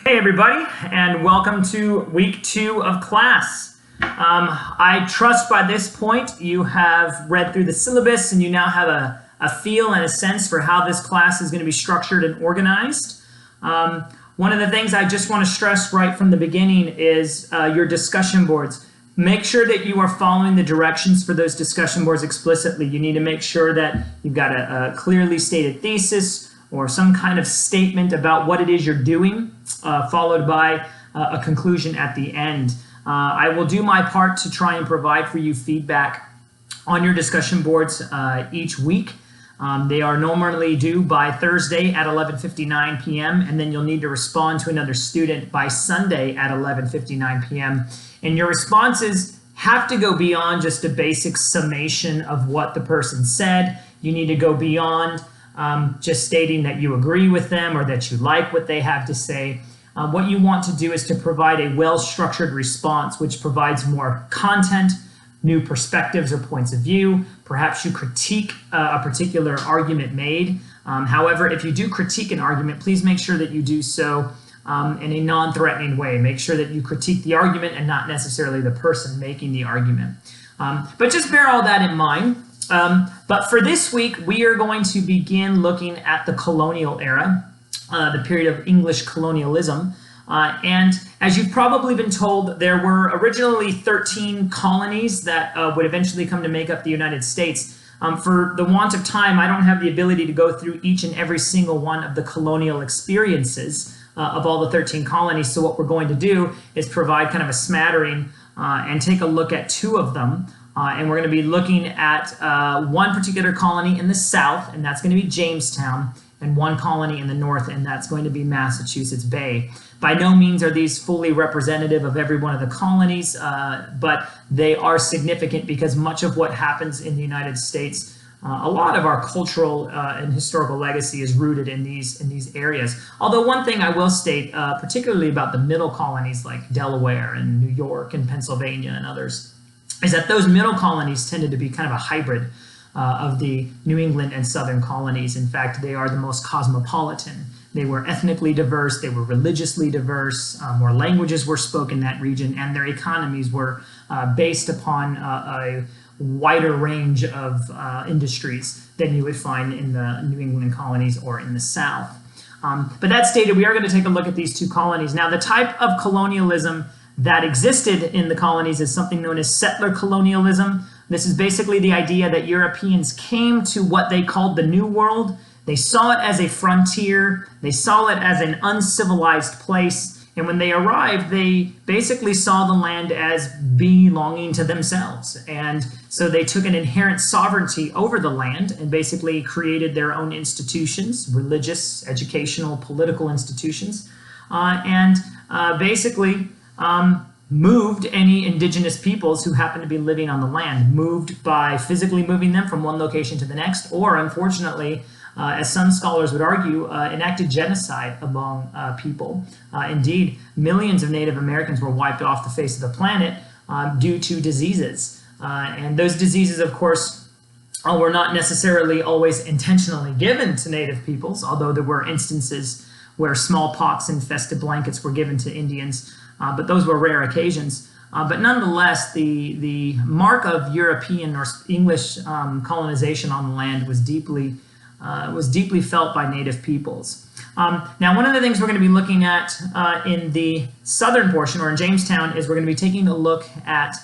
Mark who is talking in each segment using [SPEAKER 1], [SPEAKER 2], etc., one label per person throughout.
[SPEAKER 1] Hey everybody, and welcome to week 2 of class. I trust by this point you have read through the syllabus and you now have a feel and a sense for how this class is going to be structured and organized. One of the things I just want to stress right from the beginning is your discussion boards. Make sure that you are following the directions for those discussion boards explicitly. You need to make sure that you've got a clearly stated thesis or some kind of statement about what it is you're doing, followed by a conclusion at the end. I will do my part to try and provide for you feedback on your discussion boards each week. They are normally due by Thursday at 11:59 p.m. and then you'll need to respond to another student by Sunday at 11:59 p.m. And your responses have to go beyond just a basic summation of what the person said. You need to go beyond just stating that you agree with them or that you like what they have to say. What you want to do is to provide a well-structured response which provides more content, new perspectives or points of view. Perhaps you critique a particular argument made. However, if you do critique an argument, please make sure that you do so in a non-threatening way. Make sure that you critique the argument and not necessarily the person making the argument. But just bear all that in mind. But for this week, we are going to begin looking at the colonial era, the period of English colonialism. And as you've probably been told, there were originally 13 colonies that would eventually come to make up the United States. For the want of time, I don't have the ability to go through each and every single one of the colonial experiences of all the 13 colonies. So what we're going to do is provide kind of a smattering and take a look at 2 of them. And we're going to be looking at one particular colony in the south, and that's going to be Jamestown, and one colony in the north, and that's going to be Massachusetts Bay. By no means are these fully representative of every one of the colonies, but they are significant because much of what happens in the United States, a lot of our cultural and historical legacy is rooted in these areas. Although one thing I will state, particularly about the middle colonies like Delaware and New York and Pennsylvania and others, is that those middle colonies tended to be kind of a hybrid of the New England and Southern colonies. In fact, they are the most cosmopolitan. They were ethnically diverse, they were religiously diverse, more languages were spoken in that region, and their economies were based upon a wider range of industries than you would find in the New England colonies or in the South. But that stated, we are going to take a look at these 2 colonies. Now, the type of colonialism that existed in the colonies is something known as settler colonialism. This is basically the idea that Europeans came to what they called the New World. They saw it as a frontier, they saw it as an uncivilized place, and when they arrived, they basically saw the land as belonging to themselves. And so they took an inherent sovereignty over the land and basically created their own institutions, religious, educational, political institutions, and basically moved any indigenous peoples who happen to be living on the land, moved by physically moving them from one location to the next, or unfortunately, as some scholars would argue, enacted genocide among people. Indeed, millions of Native Americans were wiped off the face of the planet due to diseases. And those diseases, of course, were not necessarily always intentionally given to Native peoples, although there were instances where smallpox infested blankets were given to Indians. But those were rare occasions. But nonetheless, the mark of European or English colonization on the land was deeply felt by Native peoples. Now, one of the things we're going to be looking at in the southern portion, or in Jamestown, is we're going to be taking a look at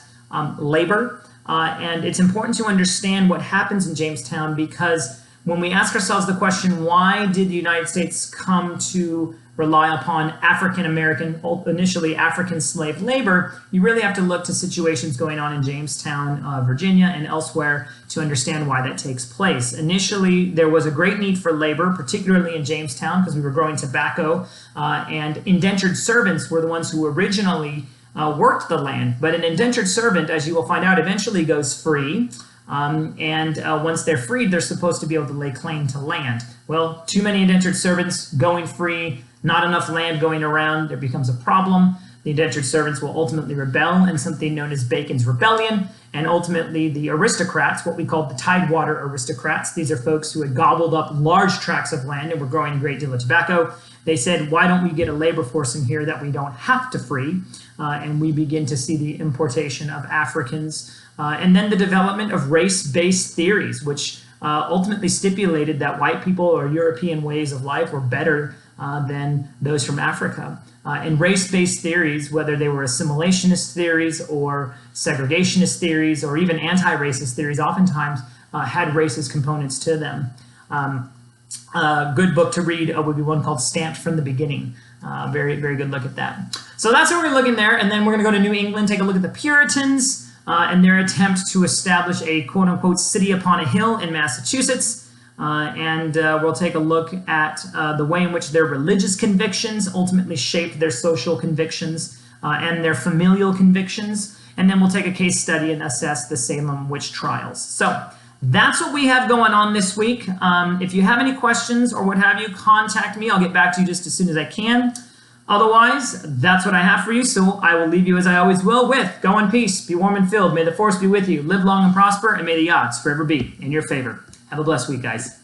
[SPEAKER 1] labor. And it's important to understand what happens in Jamestown, because when we ask ourselves the question, why did the United States come to rely upon African American, initially African slave labor, you really have to look to situations going on in Jamestown, Virginia, and elsewhere to understand why that takes place. Initially, there was a great need for labor, particularly in Jamestown, because we were growing tobacco, and indentured servants were the ones who originally worked the land. But an indentured servant, as you will find out, eventually goes free. Once they're freed, they're supposed to be able to lay claim to land. Well, too many indentured servants going free, not enough land going around, there becomes a problem. The indentured servants will ultimately rebel in something known as Bacon's Rebellion, and ultimately the aristocrats, what we call the Tidewater aristocrats, these are folks who had gobbled up large tracts of land and were growing a great deal of tobacco. They said, why don't we get a labor force in here that we don't have to free? And we begin to see the importation of Africans. And then the development of race-based theories, which ultimately stipulated that white people or European ways of life were better than those from Africa. And race-based theories, whether they were assimilationist theories or segregationist theories or even anti-racist theories, oftentimes had racist components to them. A good book to read would be one called Stamped from the Beginning. Very, very good look at that. So that's what we're looking there, and then we're going to go to New England, take a look at the Puritans and their attempt to establish a quote-unquote city upon a hill in Massachusetts. And we'll take a look at the way in which their religious convictions ultimately shaped their social convictions and their familial convictions. And then we'll take a case study and assess the Salem witch trials. So that's what we have going on this week. If you have any questions or what have you, contact me. I'll get back to you just as soon as I can. Otherwise, that's what I have for you. So I will leave you as I always will with, go in peace, be warm and filled. May the force be with you. Live long and prosper, and may the odds forever be in your favor. Have a blessed week, guys.